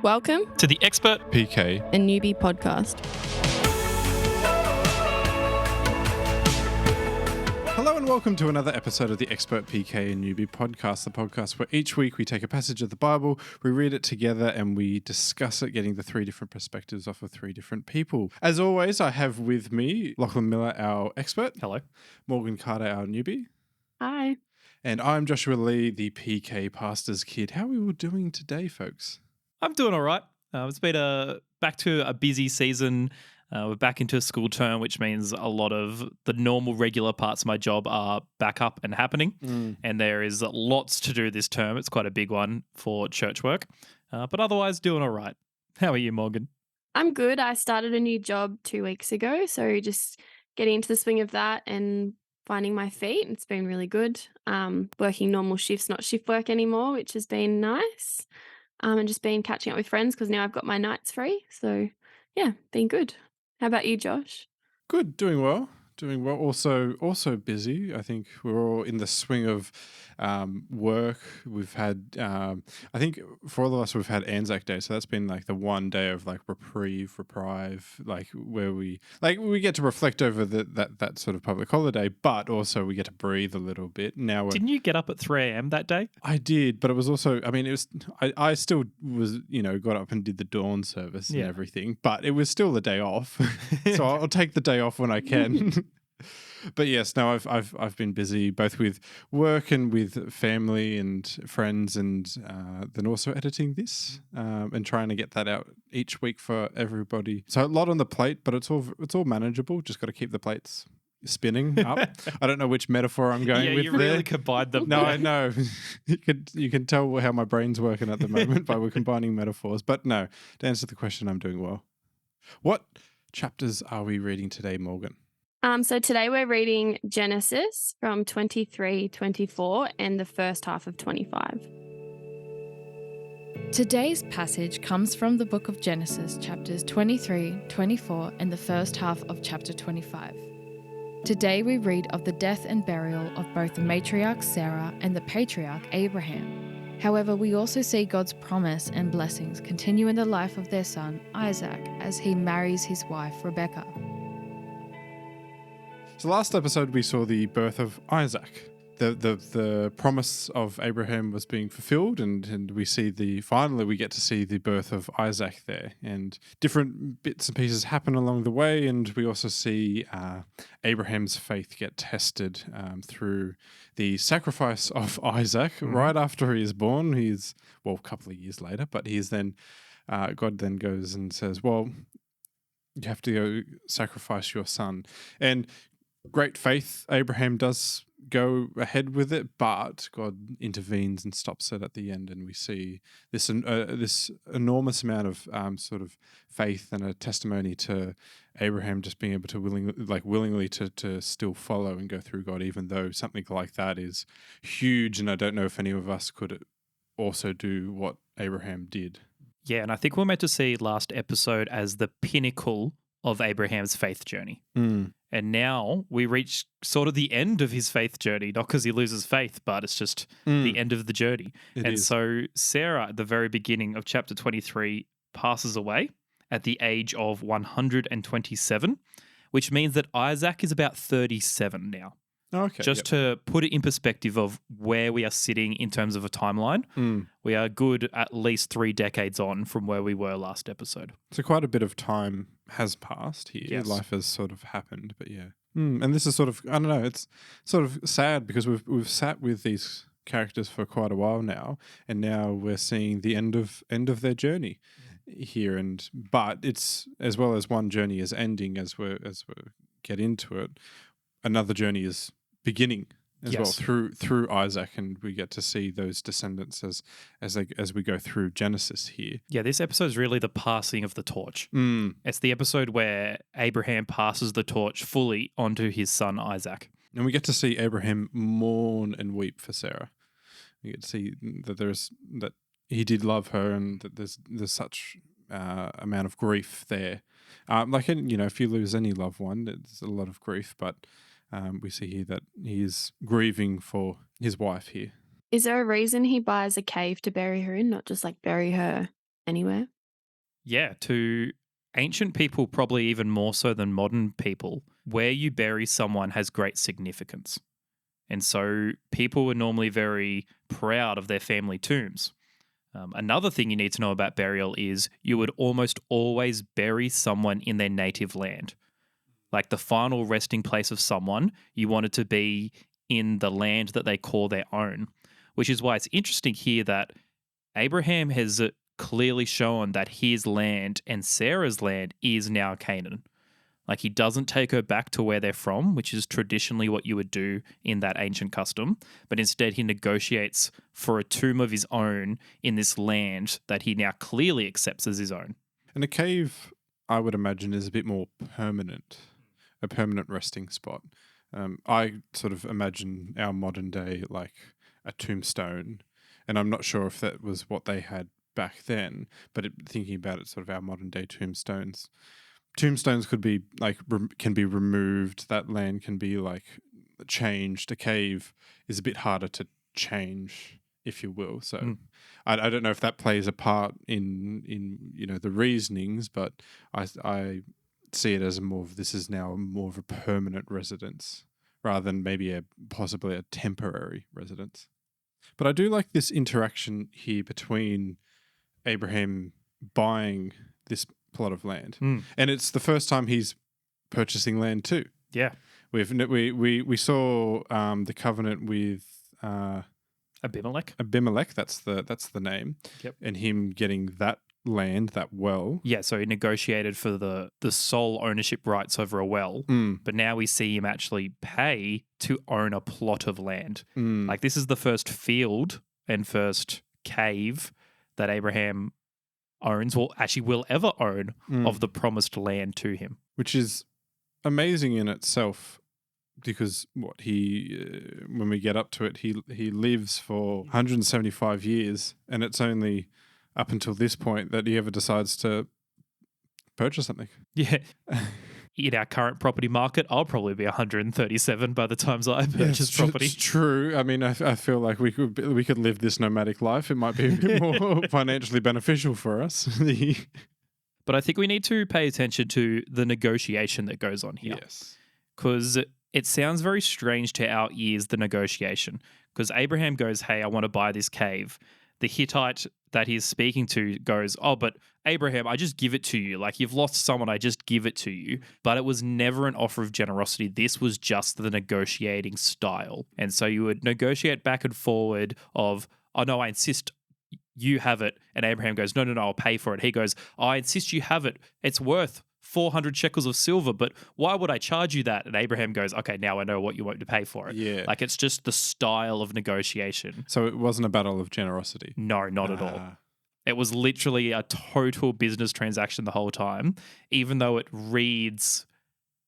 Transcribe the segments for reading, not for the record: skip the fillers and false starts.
Welcome to the Expert PK and Newbie podcast. Hello and welcome to another episode of the Expert PK and Newbie podcast, the podcast where each week we take a passage of the Bible, we read it together and we discuss it, getting the three different perspectives off of three different people. As always, I have with me Lachlan Miller, our expert. Hello. Morgan Carter, our newbie. Hi. And I'm Joshua Lee, the PK pastor's kid. How are we all doing today, folks? I'm doing all right. It's been back to a busy season. We're back into a school term, which means a lot of the normal, regular parts of my job are back up and happening. And there is lots to do this term. It's quite a big one for church work. But otherwise, doing all right. How are you, Morgan? I'm good. I started a new job 2 weeks ago, so just getting into the swing of that and finding my feet. It's been really good. Working normal shifts, not shift work anymore, which has been nice. And just been catching up with friends because now I've got my nights free. So, yeah, been good. How about you, Josh? Good, doing well. Also busy. I think we're all in the swing of work. We've had, I think for all of us, we've had Anzac Day, so that's been like the one day of like reprieve, like where we get to reflect over that sort of public holiday, but also we get to breathe a little bit. Now, Didn't you get up at 3 a.m. that day? I did, but it was also, I mean, it was, I still was, got up and did the dawn service and everything, but it was still the day off, so I'll take the day off when I can. But yes, no, I've been busy both with work and with family and friends, and then also editing this and trying to get that out each week for everybody. So a lot on the plate, but it's all manageable. Just got to keep the plates spinning up. I don't know which metaphor I'm going with you there. really combined them. No, I know. You can tell how my brain's working at the moment by we're combining metaphors. But no, to answer the question, I'm doing well. What chapters are we reading today, Morgan? So today we're reading Genesis from 23-24 and the first half of 25. Today's passage comes from the book of Genesis, chapters 23, 24, and the first half of chapter 25. Today we read of the death and burial of both the matriarch Sarah and the patriarch Abraham. However, we also see God's promise and blessings continue in the life of their son, Isaac, as he marries his wife, Rebbecca. So last episode we saw the birth of Isaac. The promise of Abraham was being fulfilled, and we see finally we get to see the birth of Isaac there, and different bits and pieces happen along the way, and we also see Abraham's faith get tested through the sacrifice of Isaac right after he is born. He's a couple of years later, but he's then God then goes and says, well, you have to go sacrifice your son. And great faith, Abraham does go ahead with it, but God intervenes and stops it at the end, and we see this enormous amount of sort of faith and a testimony to Abraham just being able to willingly to still follow and go through God, even though something like that is huge, and I don't know if any of us could also do what Abraham did. Yeah, and I think we're meant to see last episode as the pinnacle of Abraham's faith journey. And now we reach sort of the end of his faith journey, not because he loses faith, but it's just the end of the journey. So Sarah, at the very beginning of chapter 23, passes away at the age of 127, which means that Isaac is about 37 now. Okay. Just to put it in perspective of where we are sitting in terms of a timeline, we are good at least 3 decades on from where we were last episode. So quite a bit of time has passed here. Yes. Life has sort of happened, but yeah. And this is sort of, I don't know, it's sort of sad because we've sat with these characters for quite a while now, and now we're seeing the end of their journey here. But it's, as well as one journey is ending as we get into it, another journey is beginning as well through Isaac, and we get to see those descendants as we go through Genesis here. Yeah, this episode is really the passing of the torch. It's the episode where Abraham passes the torch fully onto his son Isaac. And we get to see Abraham mourn and weep for Sarah. We get to see that he did love her, and that there's such amount of grief there. If you lose any loved one, there's a lot of grief, but we see here that he is grieving for his wife here. Is there a reason he buys a cave to bury her in, not just like bury her anywhere. Yeah, to ancient people, probably even more so than modern people, where you bury someone has great significance. And so people were normally very proud of their family tombs. Another thing you need to know about burial is you would almost always bury someone in their native land. Like the final resting place of someone, you wanted to be in the land that they call their own, which is why it's interesting here that Abraham has clearly shown that his land and Sarah's land is now Canaan. Like he doesn't take her back to where they're from, which is traditionally what you would do in that ancient custom, but instead he negotiates for a tomb of his own in this land that he now clearly accepts as his own. And a cave, I would imagine, is a bit more permanent, a permanent resting spot. I sort of imagine our modern day like a tombstone, and I'm not sure if that was what they had back then, but thinking about it, sort of our modern day tombstones. Tombstones could be like can be removed. That land can be like changed. A cave is a bit harder to change, if you will. So I don't know if that plays a part in the reasonings, but I see it as this is now more of a permanent residence rather than maybe possibly a temporary residence. But I do like this interaction here between Abraham buying this plot of land, and it's the first time he's purchasing land too. Yeah, we saw the covenant with Abimelech. That's the name. Yep. And him getting that land, that well. Yeah, so he negotiated for the sole ownership rights over a well, but now we see him actually pay to own a plot of land. Like this is the first field and first cave that Abraham owns, or actually will ever own, of the promised land to him. Which is amazing in itself, because when we get up to it, he lives for 175 years, and it's only up until this point that he ever decides to purchase something. Yeah. In our current property market, I'll probably be 137 by the time I purchase property. It's true. I mean, I feel like we could live this nomadic life. It might be a bit more financially beneficial for us. But I think we need to pay attention to the negotiation that goes on here. Yes. Because it sounds very strange to our ears, the negotiation. Because Abraham goes, hey, I want to buy this cave. The Hittite that he's speaking to goes, oh, but Abraham, I just give it to you. Like, you've lost someone, I just give it to you. But it was never an offer of generosity. This was just the negotiating style. And so you would negotiate back and forward of, oh, no, I insist you have it. And Abraham goes, no, I'll pay for it. He goes, I insist you have it. It's worth 400 shekels of silver, but why would I charge you that? And Abraham goes, okay, now I know what you want to pay for it. Yeah. Like, it's just the style of negotiation. So it wasn't a battle of generosity? No, not at all. It was literally a total business transaction the whole time, even though it reads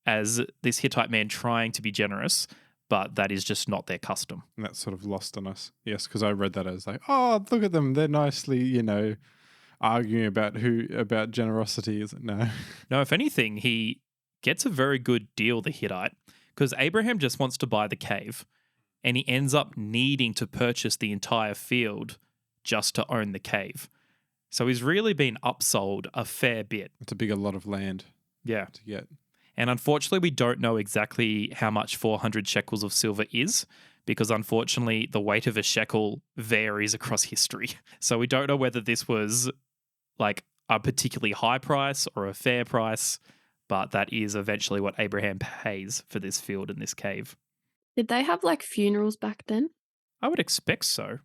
as this Hittite man trying to be generous, but that is just not their custom. And that's sort of lost on us. Yes, because I read that as like, oh, look at them. They're nicely, arguing about generosity. Is it? No. No, if anything, he gets a very good deal, the Hittite, because Abraham just wants to buy the cave, and he ends up needing to purchase the entire field just to own the cave. So he's really been upsold a fair bit. It's a lot of land. Yeah. To get. And unfortunately, we don't know exactly how much 400 shekels of silver is, because unfortunately, the weight of a shekel varies across history. So we don't know whether this was like a particularly high price or a fair price, but that is eventually what Abraham pays for this field and this cave. Did they have like funerals back then? I would expect so.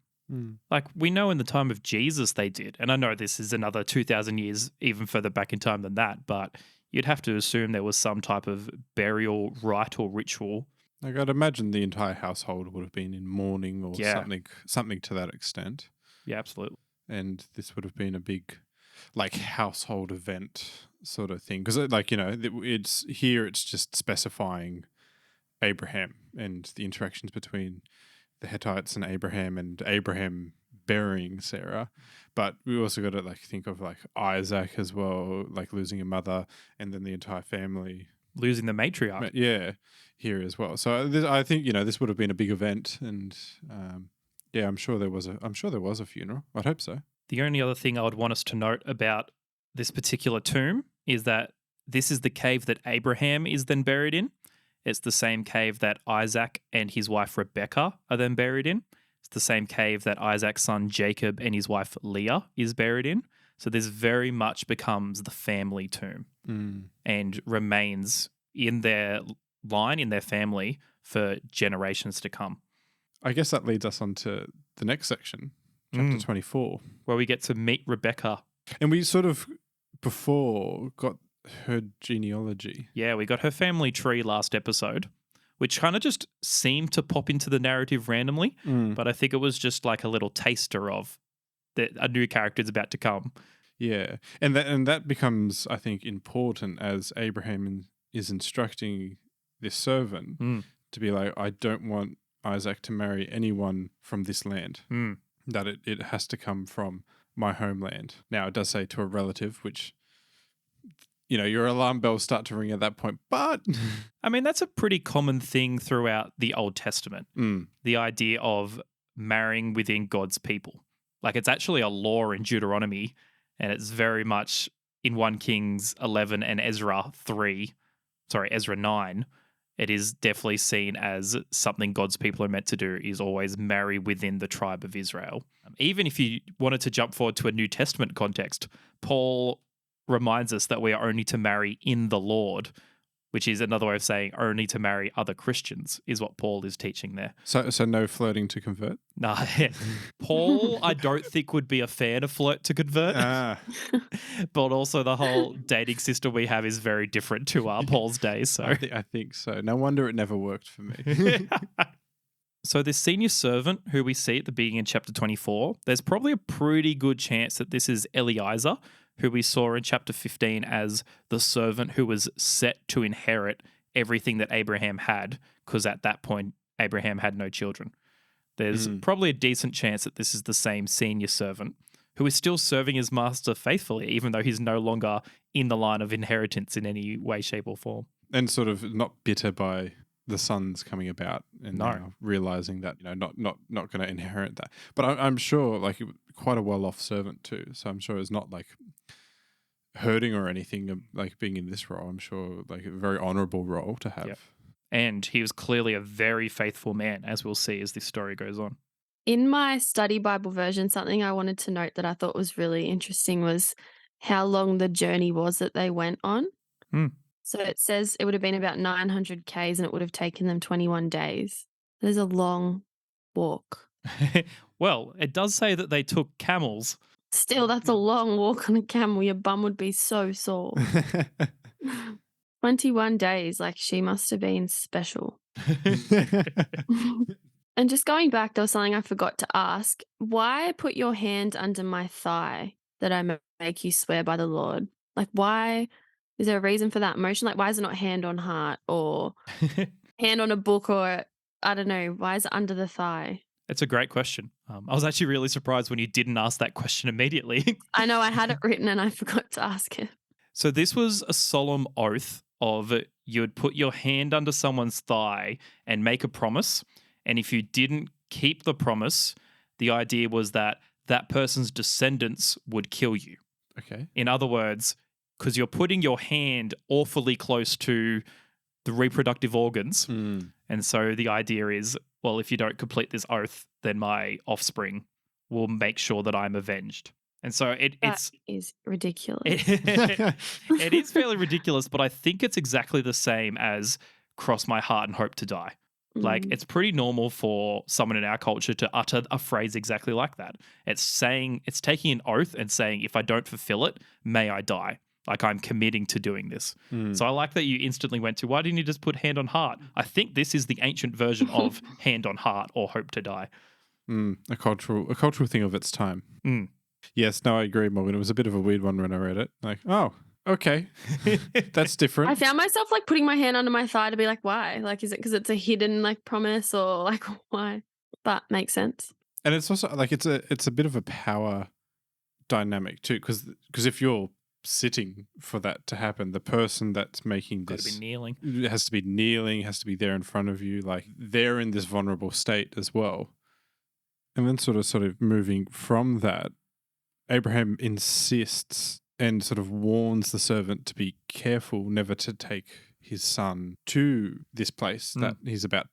Like, we know in the time of Jesus they did. And I know this is another 2,000 years even further back in time than that, but you'd have to assume there was some type of burial rite or ritual. Like, I'd imagine the entire household would have been in mourning or something to that extent. Yeah, absolutely. And this would have been a big, like, household event sort of thing. Because, like, it's just specifying Abraham and the interactions between the Hittites and Abraham burying Sarah. But we also got to like think of like Isaac as well, like losing a mother, and then the entire family losing the matriarch. Yeah, here as well. So I think this would have been a big event, and I'm sure there was a funeral. I'd hope so. The only other thing I would want us to note about this particular tomb is that this is the cave that Abraham is then buried in. It's the same cave that Isaac and his wife Rebbecca are then buried in. It's the same cave that Isaac's son Jacob and his wife Leah is buried in. So this very much becomes the family tomb and remains in their line, in their family, for generations to come. I guess that leads us on to the next section, chapter 24. Where we get to meet Rebbecca. And we sort of before got her genealogy. Yeah, we got her family tree last episode, which kind of just seemed to pop into the narrative randomly. But I think it was just like a little taster of that a new character is about to come. Yeah. And that becomes, I think, important as Abraham is instructing this servant to be like, I don't want Isaac to marry anyone from this land. That it has to come from my homeland. Now, it does say to a relative, which, you know, your alarm bells start to ring at that point. But I mean, that's a pretty common thing throughout the Old Testament. The idea of marrying within God's people. Like, it's actually a law in Deuteronomy, and it's very much in 1 Kings 11 and Ezra 9. It is definitely seen as something God's people are meant to do, is always marry within the tribe of Israel. Even if you wanted to jump forward to a New Testament context, Paul reminds us that we are only to marry in the Lord, which is another way of saying only to marry other Christians, is what Paul is teaching there. So no flirting to convert? No, Paul, I don't think would be a fan of flirt to convert. But also the whole dating system we have is very different to Paul's days. So I think so. No wonder it never worked for me. So this senior servant who we see at the beginning of chapter 24, there's probably a pretty good chance that this is Eliezer, who we saw in chapter 15 as the servant who was set to inherit everything that Abraham had, because at that point, Abraham had no children. There's probably a decent chance that this is the same senior servant who is still serving his master faithfully, even though he's no longer in the line of inheritance in any way, shape, or form. And sort of not bitter by the sons coming about and now realizing that, you know, not going to inherit that. But I'm sure, like, quite a well-off servant too. So I'm sure it's not like hurting or anything, like being in this role. I'm sure, like, a very honorable role to have. Yep. And he was clearly a very faithful man, as we'll see as this story goes on. In my study Bible version, something I wanted to note that I thought was really interesting was how long the journey was that they went on. So it says it would have been about 900 Ks and it would have taken them 21 days. There's a long walk. Well, it does say that they took camels. Still, that's a long walk on a camel. Your bum would be so sore. 21 days, like, she must have been special. And just going back, there was something I forgot to ask. Why put your hand under my thigh that I make you swear by the Lord? Like, why? Is there a reason for that motion? Like, why is it not hand on heart or hand on a book, or I don't know, why is it under the thigh? It's a great question. I was actually really surprised when you didn't ask that question immediately. I know, I had it written and I forgot to ask it. So this was a solemn oath of you would put your hand under someone's thigh and make a promise. And if you didn't keep the promise, the idea was that that person's descendants would kill you. Okay. In other words, because you're putting your hand awfully close to the reproductive organs. And so the idea is, well, if you don't complete this oath, then my offspring will make sure that I'm avenged. And so it's ridiculous. It is fairly ridiculous, but I think it's exactly the same as cross my heart and hope to die. Like, it's pretty normal for someone in our culture to utter a phrase exactly like that. It's taking an oath and saying, if I don't fulfill it, may I die. Like, I'm committing to doing this. So I like that you instantly went to, why didn't you just put hand on heart? I think this is the ancient version of hand on heart or hope to die. A cultural thing of its time. Yes, no, I agree, Morgan. It was a bit of a weird one when I read it. Like, oh, okay, that's different. I found myself, like, putting my hand under my thigh to be like, why? Like, is it because it's a hidden, like, promise, or like, why? But makes sense. And it's also like it's a bit of a power dynamic too, because if you're sitting for that to happen, the person that's making this has to be kneeling, has to be there in front of you, like they're in this vulnerable state as well. And then sort of moving from that, Abraham insists and sort of warns the servant to be careful never to take his son to this place that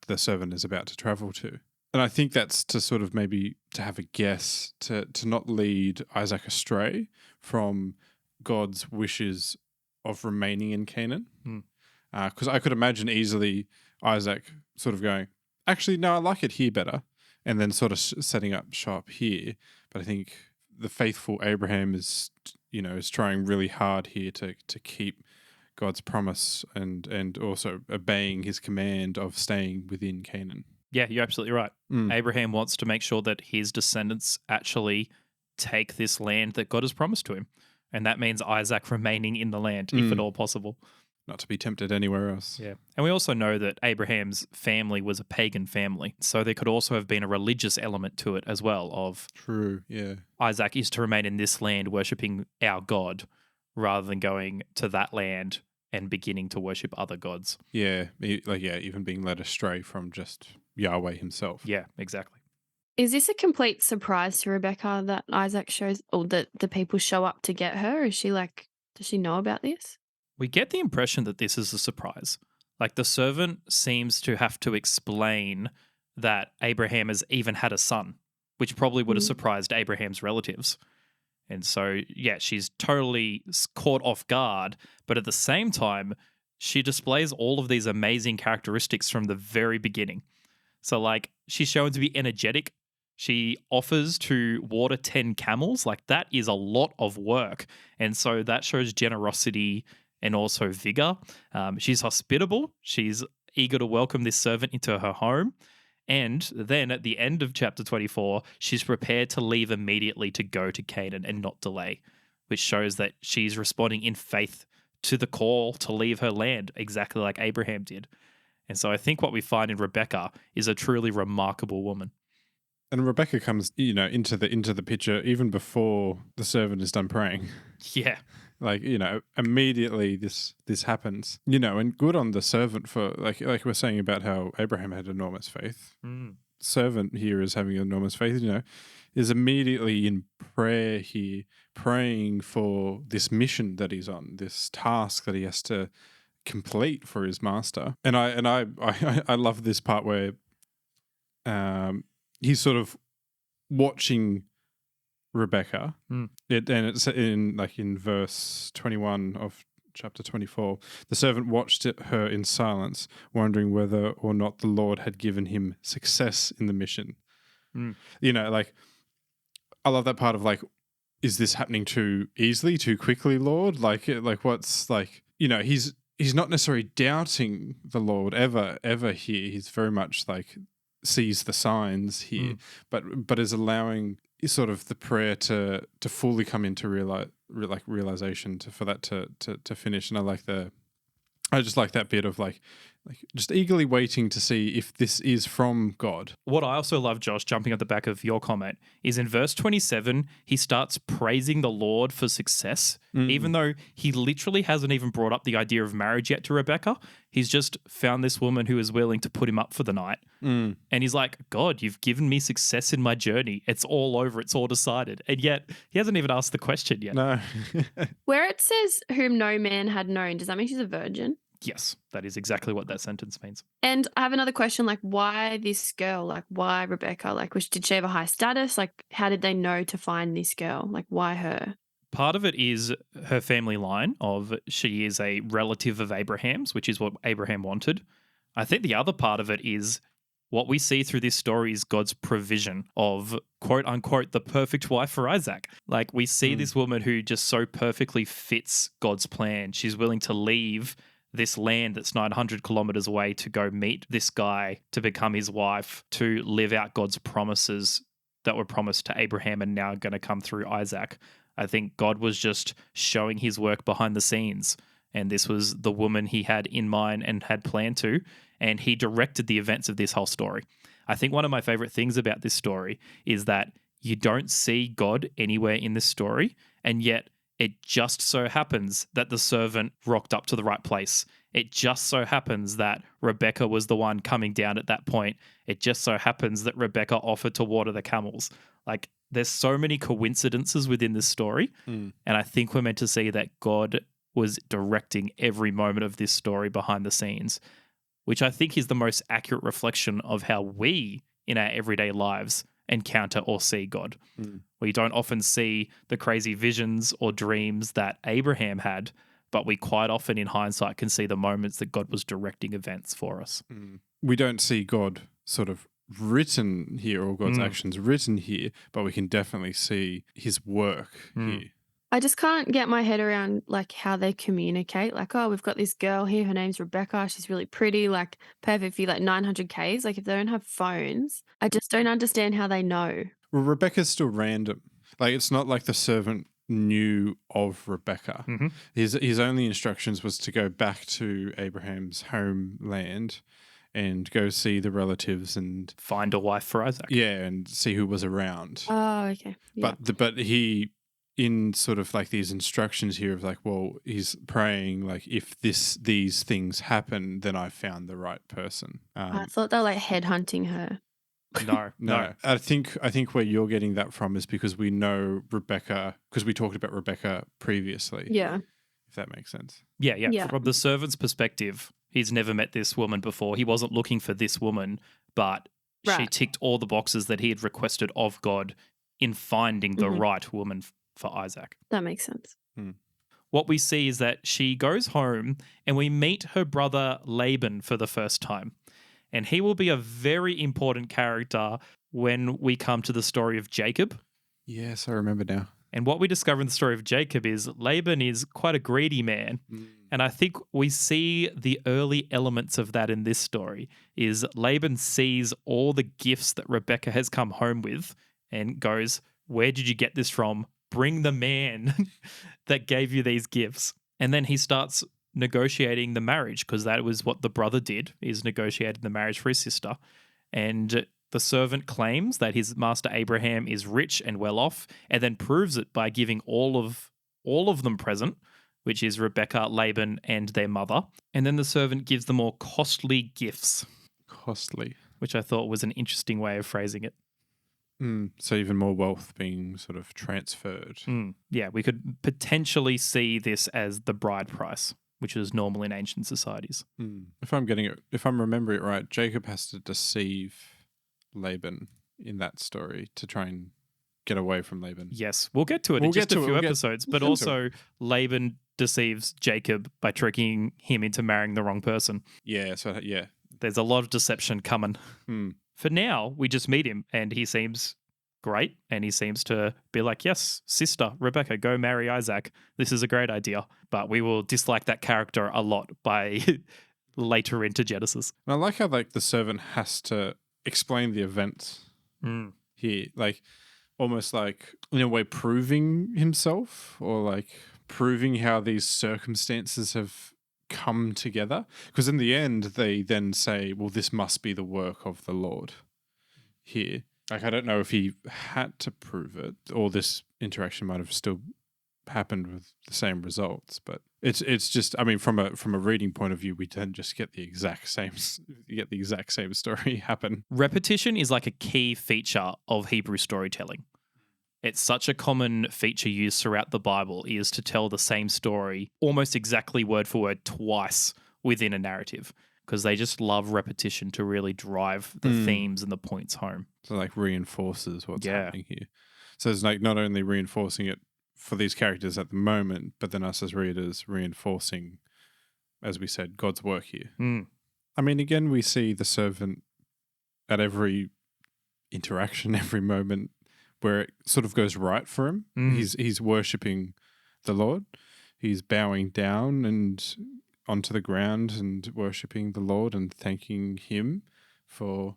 the servant is about to travel to. And I think that's to sort of maybe to have a guess, to not lead Isaac astray from God's wishes of remaining in Canaan. Because I could imagine easily Isaac sort of going, actually, no, I like it here better, and then sort of setting up shop here. But I think the faithful Abraham is trying really hard here to keep God's promise and also obeying his command of staying within Canaan. Yeah, you're absolutely right. Abraham wants to make sure that his descendants actually take this land that God has promised to him. And that means Isaac remaining in the land, if at all possible. Not to be tempted anywhere else. Yeah. And we also know that Abraham's family was a pagan family. So there could also have been a religious element to it as well of... True, yeah. Isaac is to remain in this land worshipping our God rather than going to that land and beginning to worship other gods. Yeah, even being led astray from just Yahweh himself. Yeah, exactly. Is this a complete surprise to Rebbecca that Isaac shows, or that the people show up to get her? Is she like, does she know about this? We get the impression that this is a surprise. Like the servant seems to have to explain that Abraham has even had a son, which probably would have surprised Abraham's relatives. And so, yeah, she's totally caught off guard, but at the same time, she displays all of these amazing characteristics from the very beginning. So, like, she's shown to be energetic. She offers to water 10 camels. Like, that is a lot of work. And so that shows generosity and also vigor. She's hospitable. She's eager to welcome this servant into her home. And then at the end of chapter 24, she's prepared to leave immediately to go to Canaan and not delay, which shows that she's responding in faith to the call to leave her land, exactly like Abraham did. And so I think what we find in Rebbecca is a truly remarkable woman. And Rebbecca comes, into the picture even before the servant is done praying. Yeah. Like, immediately this happens. And good on the servant for like we're saying about how Abraham had enormous faith. Servant here is having enormous faith, is immediately in prayer here, praying for this mission that he's on, this task that he has to complete for his master. And I love this part where he's sort of watching Rebbecca. It's in verse 21 of chapter 24. The servant watched her in silence, wondering whether or not the Lord had given him success in the mission. I love that part of is this happening too easily, too quickly, Lord? What's he's not necessarily doubting the Lord ever here. He's very much sees the signs here, but is allowing sort of the prayer to fully come into realization for that to finish. And I just like that bit of just eagerly waiting to see if this is from God. What I also love, Josh, jumping at the back of your comment, is in verse 27, he starts praising the Lord for success, even though he literally hasn't even brought up the idea of marriage yet to Rebbecca. He's just found this woman who is willing to put him up for the night. And he's like, God, you've given me success in my journey. It's all over. It's all decided. And yet he hasn't even asked the question yet. No. Where it says whom no man had known, does that mean she's a virgin? Yes, that is exactly what that sentence means. And I have another question, why this girl? Why Rebbecca? Did she have a high status? How did they know to find this girl? Why her? Part of it is her family line of she is a relative of Abraham's, which is what Abraham wanted. I think the other part of it is what we see through this story is God's provision of, quote unquote, the perfect wife for Isaac. We see this woman who just so perfectly fits God's plan. She's willing to leave this land that's 900 kilometers away to go meet this guy, to become his wife, to live out God's promises that were promised to Abraham and now going to come through Isaac. I think God was just showing his work behind the scenes. And this was the woman he had in mind and had planned to. And he directed the events of this whole story. I think one of my favorite things about this story is that you don't see God anywhere in this story. And yet it just so happens that the servant rocked up to the right place. It just so happens that Rebbecca was the one coming down at that point. It just so happens that Rebbecca offered to water the camels. there's so many coincidences within this story. Mm. And I think we're meant to see that God was directing every moment of this story behind the scenes, which I think is the most accurate reflection of how we, in our everyday lives, encounter or see God. Mm. We don't often see the crazy visions or dreams that Abraham had, but we quite often, in hindsight, can see the moments that God was directing events for us. Mm. We don't see God sort of written here or God's actions written here, but we can definitely see his work here. I just can't get my head around like how they communicate. Like, oh, we've got this girl here. Her name's Rebbecca. She's really pretty, like perfect for you, like 900 Ks. Like if they don't have phones, I just don't understand how they know. Well, Rebecca's still random. Like it's not like the servant knew of Rebbecca. Mm-hmm. His only instructions was to go back to Abraham's homeland and go see the relatives and Find a wife for Isaac. yeah, and see who was around. Oh, okay. Yeah. But he, in sort of like these instructions here of like, well, he's praying like if these things happen, then I found the right person. I thought they were like headhunting her. No. I think where you're getting that from is because we know Rebbecca, because we talked about Rebbecca previously. Yeah. If that makes sense. Yeah. Yeah. From the servant's perspective, he's never met this woman before. He wasn't looking for this woman, but she Right. ticked all the boxes that he had requested of God in finding the right woman for Isaac. That makes sense. What we see is that she goes home and we meet her brother Laban for the first time. And he will be a very important character when we come to the story of Jacob. Yes, I remember now. And what we discover in the story of Jacob is Laban is quite a greedy man. And I think we see the early elements of that in this story is Laban sees all the gifts that Rebbecca has come home with and goes, where did you get this from? Bring the man that gave you these gifts. And then he starts negotiating the marriage because that was what the brother did, is negotiated the marriage for his sister. And the servant claims that his master Abraham is rich and well off and then proves it by giving all of them present, which is Rebbecca, Laban, and their mother. And then the servant gives them all costly gifts. Costly. Which I thought was an interesting way of phrasing it. So even more wealth being sort of transferred. Yeah, we could potentially see this as the bride price, which is normal in ancient societies. If I'm remembering it right, Jacob has to deceive Laban in that story to try and get away from Laban. Yes, we'll get to it in just a few episodes, but also Laban deceives Jacob by tricking him into marrying the wrong person. Yeah, There's a lot of deception coming. For now, we just meet him and he seems great and he seems to be like, yes, sister, Rebbecca, go marry Isaac. This is a great idea. But we will dislike that character a lot by later into Genesis. And I like how like the servant has to explain the events here, like almost like in a way proving himself or like proving how these circumstances have come together, because in the end they then say, well, this must be the work of the Lord here. Like I don't know if he had to prove it or this interaction might have still happened with the same results, but it's just, I mean, from a reading point of view, we then just get the exact same story happen. Repetition is like a key feature of Hebrew storytelling. It's such a common feature used throughout the Bible is to tell the same story almost exactly word for word twice within a narrative because they just love repetition to really drive the themes and the points home. So like reinforces what's happening here. So it's like not only reinforcing it for these characters at the moment, but then us as readers reinforcing, as we said, God's work here. I mean, again, we see the servant at every interaction, every moment, where it sort of goes right for him. He's worshipping the Lord. He's bowing down and onto the ground and worshipping the Lord and thanking him for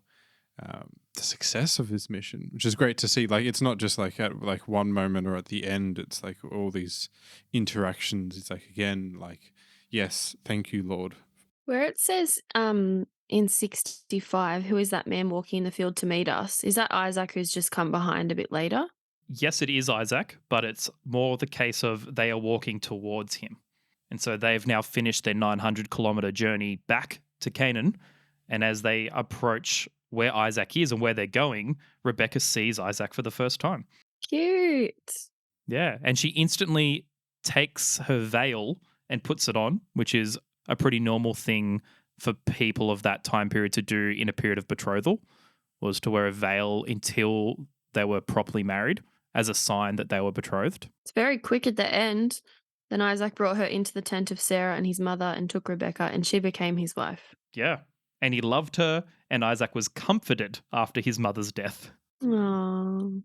the success of his mission, which is great to see. Like it's not just like at like one moment or at the end. It's like all these interactions. It's like again, like yes, thank you, Lord. Where it says in 65, who is that man walking in the field to meet us? Is that Isaac who's just come behind a bit later? Yes, it is Isaac, but it's more the case of they are walking towards him. And so they've now finished their 900-kilometer journey back to Canaan. And as they approach where Isaac is and where they're going, Rebbecca sees Isaac for the first time. Cute. Yeah, and she instantly takes her veil and puts it on, which is a pretty normal thing for people of that time period to do in a period of betrothal, was to wear a veil until they were properly married as a sign that they were betrothed. It's very quick at the end. Then Isaac brought her into the tent of Sarah and his mother and took Rebecca, and she became his wife. Yeah. And he loved her, and Isaac was comforted after his mother's death, Oh,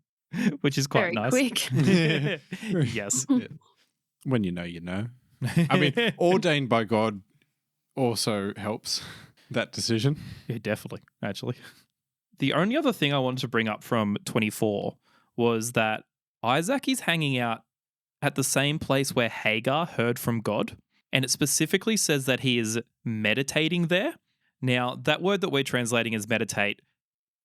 which is quite very nice. quick. Yes. When you know. I mean, ordained by God also helps that decision. Yeah, definitely, actually. The only other thing I wanted to bring up from 24 was that Isaac is hanging out at the same place where Hagar heard from God, and it specifically says that he is meditating there. Now, that word that we're translating as meditate,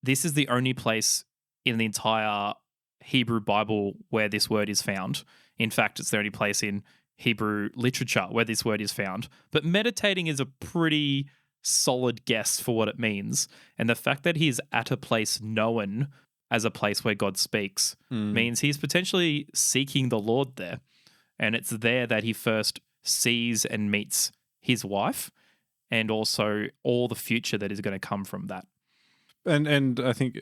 this is the only place in the entire Hebrew Bible where this word is found. In fact, it's the only place in Hebrew literature where this word is found. But meditating is a pretty solid guess for what it means. And the fact that he's at a place known as a place where God speaks means he's potentially seeking the Lord there. And it's there that he first sees and meets his wife, and also all the future that is going to come from that. And I think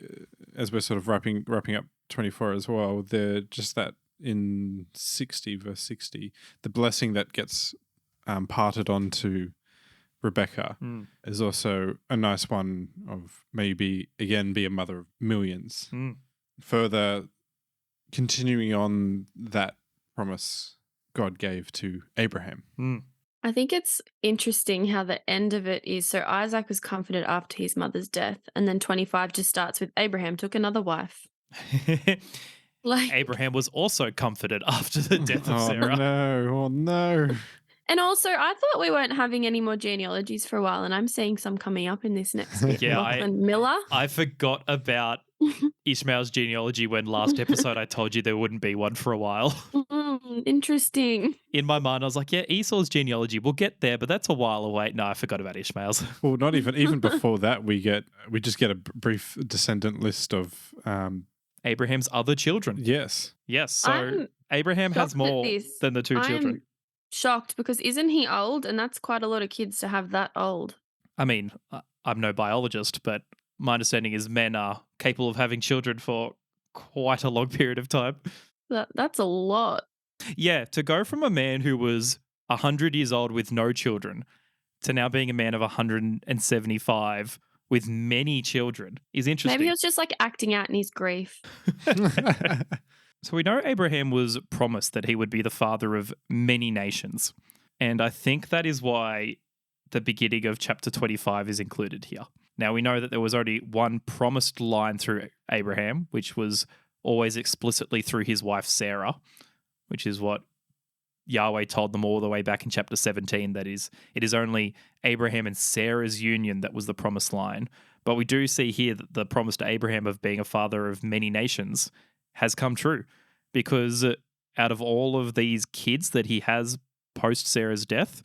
as we're sort of wrapping up 24 as well, they're just that in 60, verse 60, the blessing that gets parted onto Rebbecca is also a nice one of maybe, again, be a mother of millions. Further continuing on that promise God gave to Abraham. I think it's interesting how the end of it is, so Isaac was comforted after his mother's death, and then 25 just starts with Abraham took another wife. Like, Abraham was also comforted after the death of Sarah. Oh no. and also, I thought we weren't having any more genealogies for a while, and I'm seeing some coming up in this next bit. Yeah, Lachlan Miller. I forgot about Ishmael's genealogy when last episode I told you there wouldn't be one for a while. Interesting. In my mind, I was like, yeah, Esau's genealogy, we'll get there, but that's a while away. No, I forgot about Ishmael's. Well, not even before that, we just get a brief descendant list of Abraham's other children. Yes. Yes, so I'm Abraham has shocked at more this. than the two children. I'm shocked because isn't he old? And that's quite a lot of kids to have that old. I mean, I'm no biologist, but my understanding is men are capable of having children for quite a long period of time. That's a lot. Yeah, to go from a man who was 100 years old with no children to now being a man of 175 with many children is interesting. Maybe he was just like acting out in his grief. So we know Abraham was promised that he would be the father of many nations. And I think that is why the beginning of chapter 25 is included here. Now, we know that there was already one promised line through Abraham, which was always explicitly through his wife Sarah, which is what Yahweh told them all the way back in chapter 17. That is, it is only Abraham and Sarah's union that was the promised line. But we do see here that the promise to Abraham of being a father of many nations has come true, because out of all of these kids that he has post Sarah's death,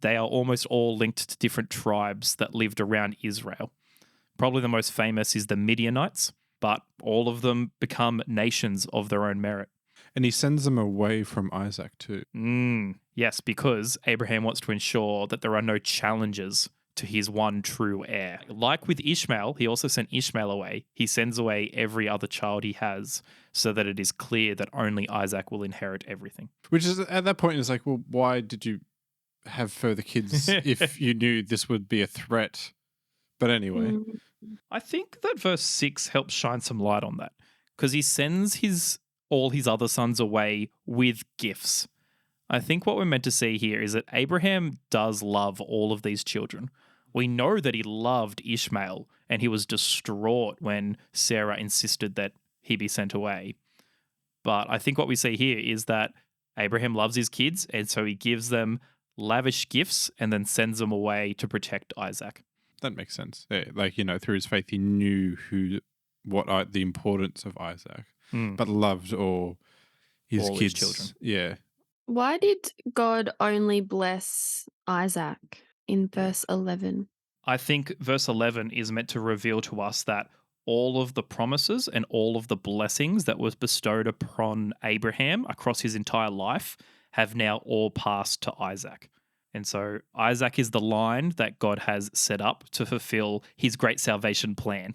they are almost all linked to different tribes that lived around Israel. Probably the most famous is the Midianites, but all of them become nations of their own merit. And he sends them away from Isaac too. Yes, because Abraham wants to ensure that there are no challenges to his one true heir. Like with Ishmael, he also sent Ishmael away. He sends away every other child he has so that it is clear that only Isaac will inherit everything. Which is, at that point, it's like, well, why did you have further kids if you knew this would be a threat? But anyway. I think that verse 6 helps shine some light on that, because he sends all his other sons away with gifts. I think what we're meant to see here is that Abraham does love all of these children. We know that he loved Ishmael, and he was distraught when Sarah insisted that he be sent away. But I think what we see here is that Abraham loves his kids, and so he gives them lavish gifts and then sends them away to protect Isaac. That makes sense. Yeah, like, through his faith, he knew the importance of Isaac, but loved all his All kids. his children. Yeah. Why did God only bless Isaac in verse 11? I think verse 11 is meant to reveal to us that all of the promises and all of the blessings that was bestowed upon Abraham across his entire life have now all passed to Isaac. And so Isaac is the line that God has set up to fulfill his great salvation plan.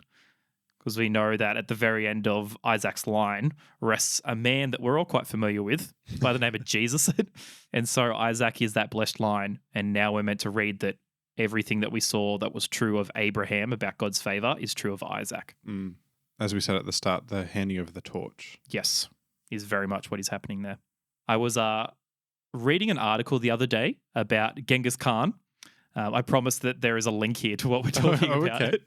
Because we know that at the very end of Isaac's line rests a man that we're all quite familiar with by the name of Jesus. And so Isaac is that blessed line. And now we're meant to read that everything that we saw that was true of Abraham about God's favor is true of Isaac. As we said at the start, the handing of the torch. Yes, is very much what is happening there. I was reading an article the other day about Genghis Khan. I promise that there is a link here to what we're talking about. Okay.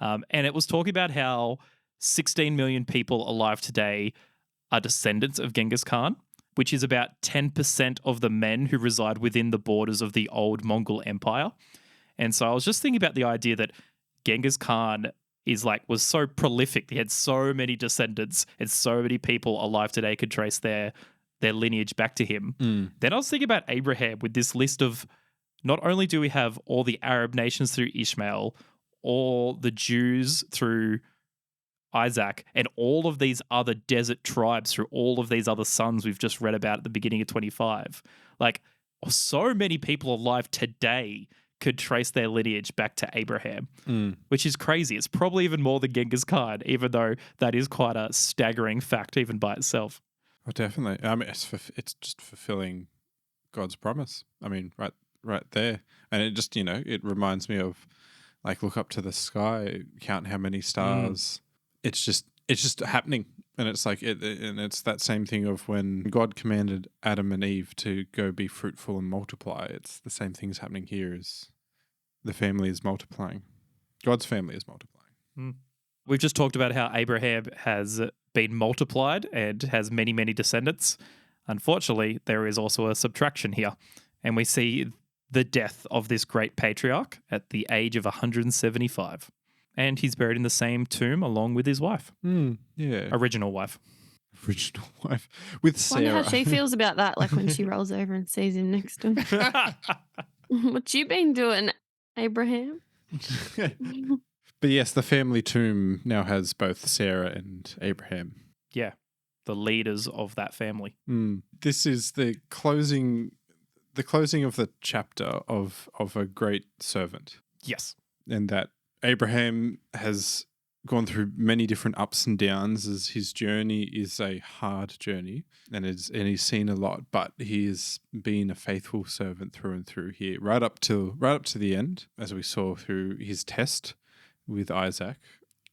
And it was talking about how 16 million people alive today are descendants of Genghis Khan, which is about 10% of the men who reside within the borders of the old Mongol Empire. And so I was just thinking about the idea that Genghis Khan was so prolific. He had so many descendants and so many people alive today could trace their lineage back to him. Then I was thinking about Abraham with this list of, not only do we have all the Arab nations through Ishmael, all the Jews through Isaac, and all of these other desert tribes through all of these other sons we've just read about at the beginning of 25. Like, so many people alive today could trace their lineage back to Abraham, which is crazy. It's probably even more than Genghis Khan, even though that is quite a staggering fact even by itself. Oh, definitely. I mean, it's just fulfilling God's promise. I mean, right there. And it just, it reminds me of, like, look up to the sky, count how many stars. It's just happening. And it's like, and it's that same thing of when God commanded Adam and Eve to go be fruitful and multiply. It's the same things happening here as the family is multiplying. God's family is multiplying. We've just talked about how Abraham has been multiplied and has many, many descendants. Unfortunately, there is also a subtraction here. And we see the death of this great patriarch at the age of 175. And he's buried in the same tomb along with his wife. Yeah. Original wife. Original wife. With Sarah. Wonder how she feels about that, like when she rolls over and sees him next to him. What you been doing, Abraham? But yes, the family tomb now has both Sarah and Abraham. Yeah, the leaders of that family. This is the closing of the chapter of a great servant. Yes. And that Abraham has gone through many different ups and downs, as his journey is a hard journey, and he's seen a lot, but he has been a faithful servant through and through here, right up to the end, as we saw through his test with Isaac.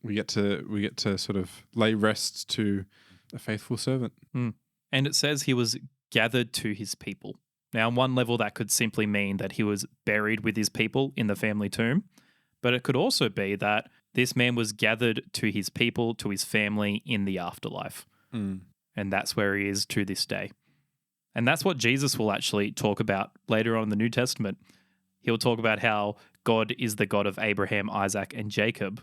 We get to sort of lay rest to a faithful servant. And it says he was gathered to his people. Now, on one level, that could simply mean that he was buried with his people in the family tomb, but it could also be that this man was gathered to his people, to his family in the afterlife. And that's where he is to this day. And that's what Jesus will actually talk about later on in the New Testament. He'll talk about how God is the God of Abraham, Isaac, and Jacob,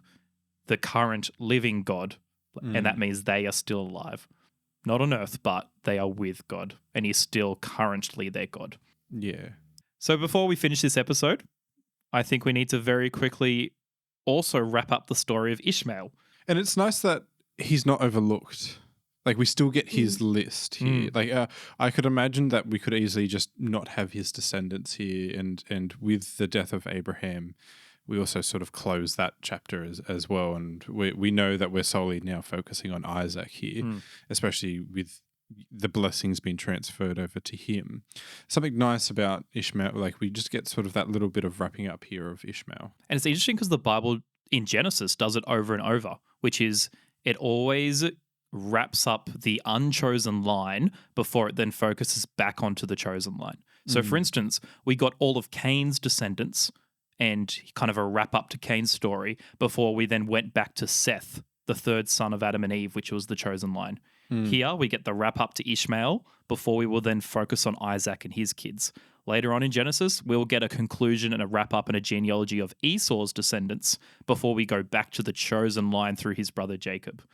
the current living God. And that means they are still alive. Not on earth, but they are with God. And he's still currently their God. Yeah. So before we finish this episode, I think we need to very quickly also wrap up the story of Ishmael. And it's nice that he's not overlooked. Like, we still get his list here. Like, I could imagine that we could easily just not have his descendants here. And with the death of Abraham, we also sort of close that chapter as well. And we know that we're solely now focusing on Isaac here, especially with the blessings being transferred over to him. Something nice about Ishmael, like, we just get sort of that little bit of wrapping up here of Ishmael. And it's interesting because the Bible in Genesis does it over and over, which is it always wraps up the unchosen line before it then focuses back onto the chosen line. So, for instance, we got all of Cain's descendants and kind of a wrap up to Cain's story before we then went back to Seth, the third son of Adam and Eve, which was the chosen line. Here we get the wrap up to Ishmael before we will then focus on Isaac and his kids. Later on in Genesis, we'll get a conclusion and a wrap up and a genealogy of Esau's descendants before we go back to the chosen line through his brother Jacob.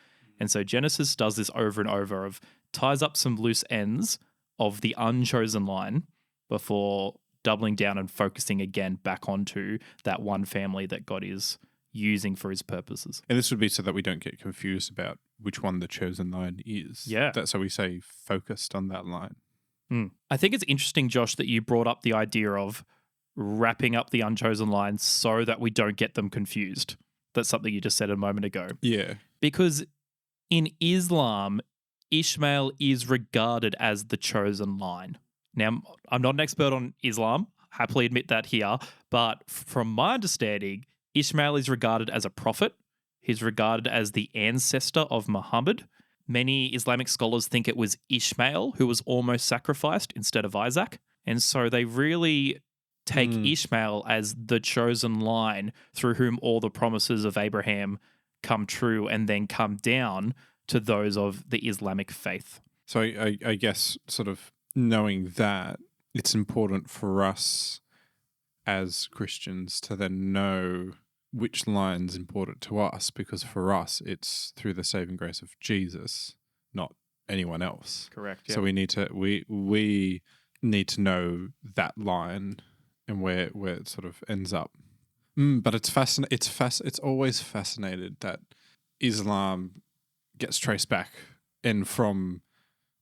And so Genesis does this over and over of ties up some loose ends of the unchosen line before doubling down and focusing again back onto that one family that God is using for his purposes. And this would be so that we don't get confused about which one the chosen line is. Yeah. That's so we say focused on that line. I think it's interesting, Josh, that you brought up the idea of wrapping up the unchosen lines so that we don't get them confused. That's something you just said a moment ago. Yeah. Because in Islam, Ishmael is regarded as the chosen line. Now, I'm not an expert on Islam, happily admit that here, but from my understanding, Ishmael is regarded as a prophet. He's regarded as the ancestor of Muhammad. Many Islamic scholars think it was Ishmael who was almost sacrificed instead of Isaac. And so they really take Ishmael as the chosen line through whom all the promises of Abraham come true and then come down to those of the Islamic faith. So I guess sort of knowing that, it's important for us as Christians to then know which line's important to us, because for us it's through the saving grace of Jesus, not anyone else. Correct. So we need to know that line and where it sort of ends up. But it's always fascinated that Islam gets traced back and from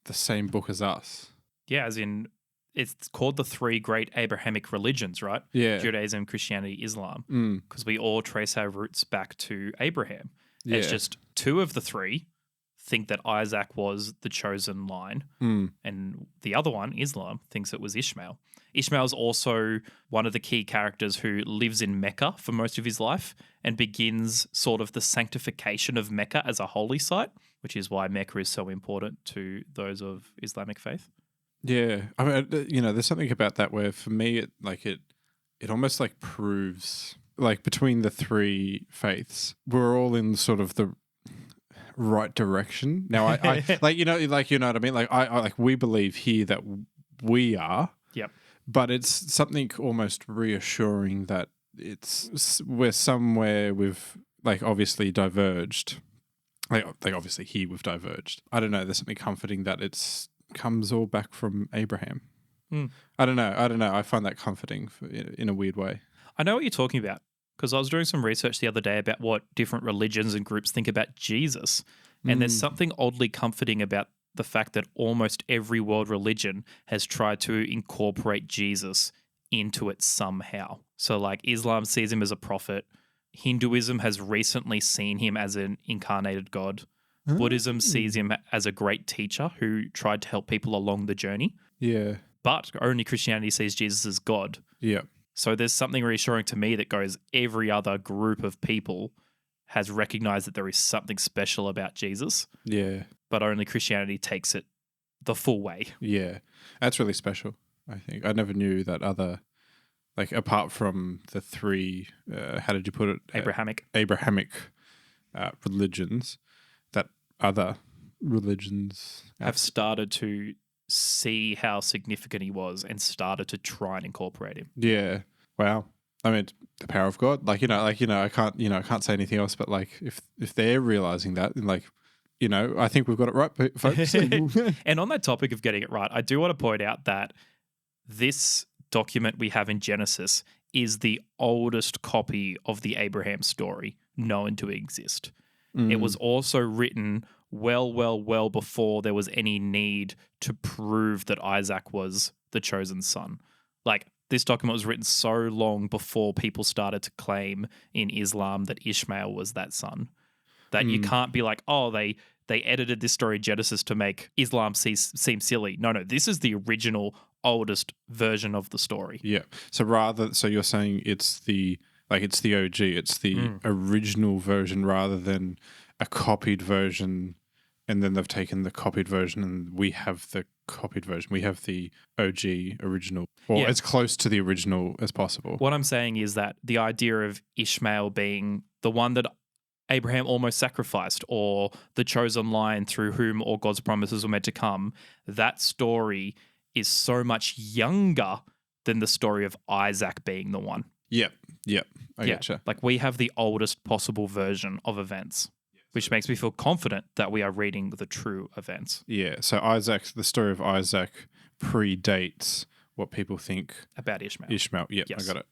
the same book as us. Yeah, as in it's called the three great Abrahamic religions, right? Yeah. Judaism, Christianity, Islam. Because we all trace our roots back to Abraham. Yeah. It's just two of the three think that Isaac was the chosen line. And the other one, Islam, thinks it was Ishmael. Ishmael is also one of the key characters who lives in Mecca for most of his life and begins sort of the sanctification of Mecca as a holy site, which is why Mecca is so important to those of Islamic faith. Yeah, I mean, there's something about that where for me, it almost like proves, like, between the three faiths, we're all in sort of the right direction. Now, I like, you know what I mean. Like, I like, we believe here that we are. Yep. But it's something almost reassuring that we're somewhere we've, like, obviously diverged. Like obviously here we've diverged. I don't know. There's something comforting that it's comes all back from Abraham. I don't know. I find that comforting in a weird way. I know what you're talking about because I was doing some research the other day about what different religions and groups think about Jesus. And there's something oddly comforting about the fact that almost every world religion has tried to incorporate Jesus into it somehow. So like Islam sees him as a prophet. Hinduism has recently seen him as an incarnated God. Buddhism sees him as a great teacher who tried to help people along the journey. Yeah. But only Christianity sees Jesus as God. Yeah. So there's something reassuring to me that goes, every other group of people has recognized that there is something special about Jesus. Yeah. But only Christianity takes it the full way. Yeah. That's really special, I think. I never knew that other, like, apart from the three, how did you put it? Abrahamic religions, that other religions have started to see how significant he was and started to try and incorporate him. Yeah. Wow. I mean, the power of God. I can't say anything else. But like, if they're realizing that, and like, I think we've got it right, folks. And on that topic of getting it right, I do want to point out that this document we have in Genesis is the oldest copy of the Abraham story known to exist. It was also written well before there was any need to prove that Isaac was the chosen son. Like, this document was written so long before people started to claim in Islam that Ishmael was that son, that you can't be like, oh, they edited this story in Genesis to make Islam seem silly. No, this is the original, oldest version of the story. Yeah. So you're saying it's the OG, it's the original version rather than a copied version, and then they've taken the copied version and we have the copied version. We have the OG original, or as close to the original as possible. What I'm saying is that the idea of Ishmael being the one that Abraham almost sacrificed, or the chosen line through whom all God's promises were meant to come, that story is so much younger than the story of Isaac being the one. Yep. I getcha. Like, we have the oldest possible version of events, which makes me feel confident that we are reading the true events. Yeah. So the story of Isaac predates what people think about Ishmael. Yep, Yes. I got it.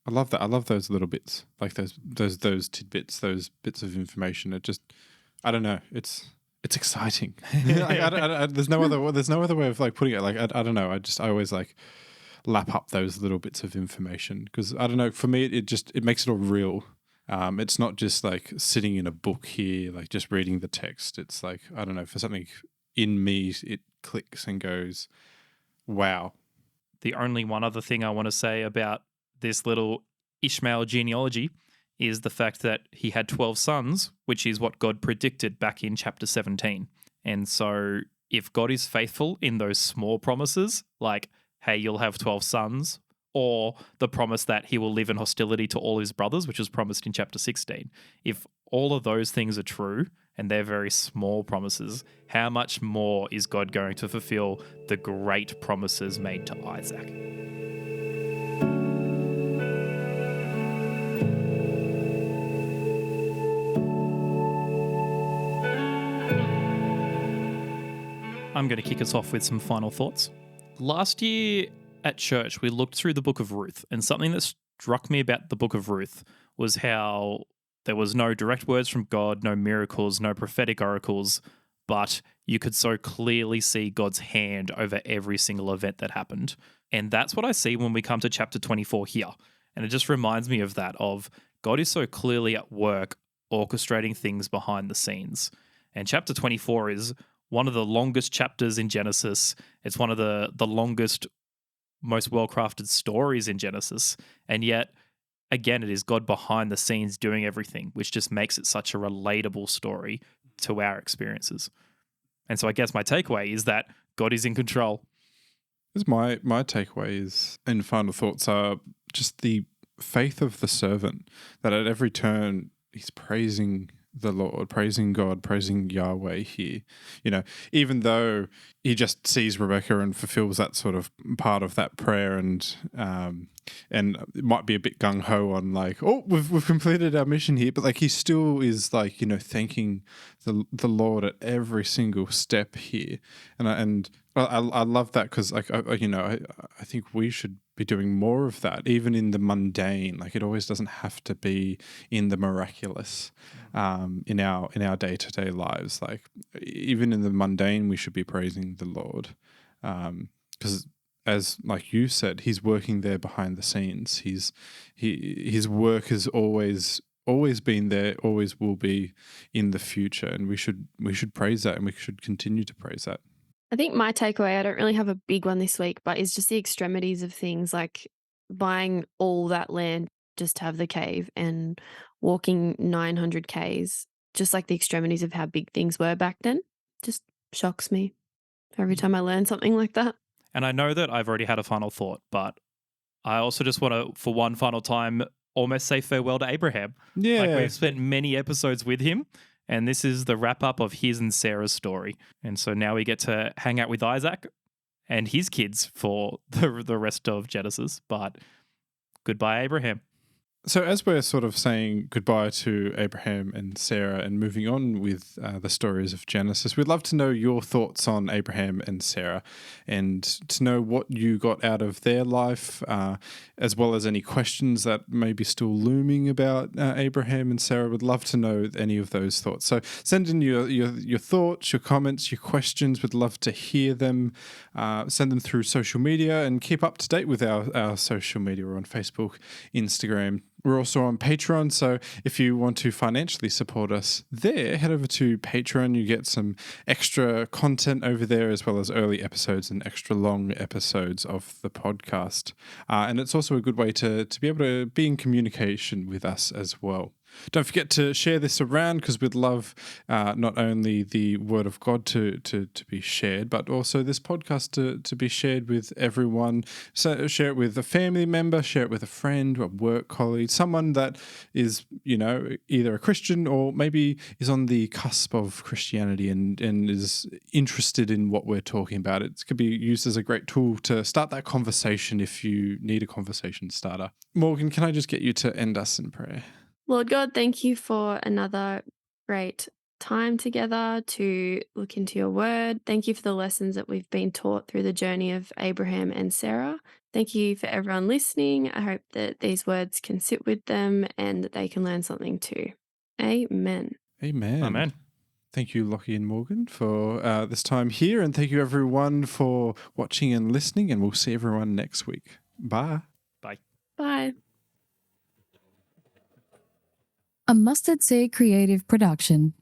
I love that. I love those little bits, like those tidbits, those bits of information. It just, I don't know. It's exciting. Like, there's no other way of like putting it. Like I don't know. I always like lap up those little bits of information because I don't know. For me, it makes it all real. It's not just like sitting in a book here, like just reading the text. It's like, I don't know, for something in me, it clicks and goes, wow. The only one other thing I want to say about this little Ishmael genealogy is the fact that he had 12 sons, which is what God predicted back in chapter 17. And so if God is faithful in those small promises, like, hey, you'll have 12 sons, or the promise that he will live in hostility to all his brothers, which was promised in chapter 16. If all of those things are true, and they're very small promises, how much more is God going to fulfill the great promises made to Isaac? I'm going to kick us off with some final thoughts. Last year at church, we looked through the book of Ruth, and something that struck me about the book of Ruth was how there was no direct words from God, no miracles, no prophetic oracles, but you could so clearly see God's hand over every single event that happened. And that's what I see when we come to chapter 24 here. And it just reminds me of that, of God is so clearly at work orchestrating things behind the scenes. And chapter 24 is one of the longest chapters in Genesis. It's one of the longest, most well-crafted stories in Genesis. And yet, again, it is God behind the scenes doing everything, which just makes it such a relatable story to our experiences. And so I guess my takeaway is that God is in control. My takeaway is, and final thoughts are just the faith of the servant, that at every turn he's praising the Lord, praising God, praising Yahweh here. You know, even though he just sees Rebbecca and fulfills that sort of part of that prayer, and it might be a bit gung ho on like, oh, we've completed our mission here, but like he still is like, you know, thanking the Lord at every single step here, and I love that because like I think we should be doing more of that, even in the mundane. Like it always doesn't have to be in the miraculous, in our day-to-day lives. Like even in the mundane, we should be praising the Lord, because as like you said, he's working there behind the scenes. His work has always been there, always will be in the future, and we should praise that, and we should continue to praise that. I think my takeaway, I don't really have a big one this week, but is just the extremities of things like buying all that land just to have the cave and walking 900 Ks, just like the extremities of how big things were back then. Just shocks me every time I learn something like that. And I know that I've already had a final thought, but I also just want to, for one final time, almost say farewell to Abraham. Yeah. Like we've spent many episodes with him, and this is the wrap up of his and Sarah's story. And so now we get to hang out with Isaac and his kids for the rest of Genesis. But goodbye, Abraham. So as we're sort of saying goodbye to Abraham and Sarah and moving on with the stories of Genesis, we'd love to know your thoughts on Abraham and Sarah, and to know what you got out of their life, as well as any questions that may be still looming about Abraham and Sarah. We'd love to know any of those thoughts. So send in your thoughts, your comments, your questions. We'd love to hear them. Send them through social media and keep up to date with our social media. We're on Facebook, Instagram. We're also on Patreon, so if you want to financially support us there, head over to Patreon. You get some extra content over there, as well as early episodes and extra long episodes of the podcast. And it's also a good way to be able to be in communication with us as well. Don't forget to share this around, because we'd love not only the word of God to be shared, but also this podcast to be shared with everyone. So share it with a family member, share it with a friend, a work colleague, someone that is, either a Christian or maybe is on the cusp of Christianity and is interested in what we're talking about. It could be used as a great tool to start that conversation if you need a conversation starter. Morgan, can I just get you to end us in prayer? Lord God, thank you for another great time together to look into your word. Thank you for the lessons that we've been taught through the journey of Abraham and Sarah. Thank you for everyone listening. I hope that these words can sit with them and that they can learn something too. Amen. Amen. Amen. Thank you, Lockie and Morgan, for this time here. And thank you, everyone, for watching and listening. And we'll see everyone next week. Bye. Bye. Bye. A Mustard Seed Creative Production.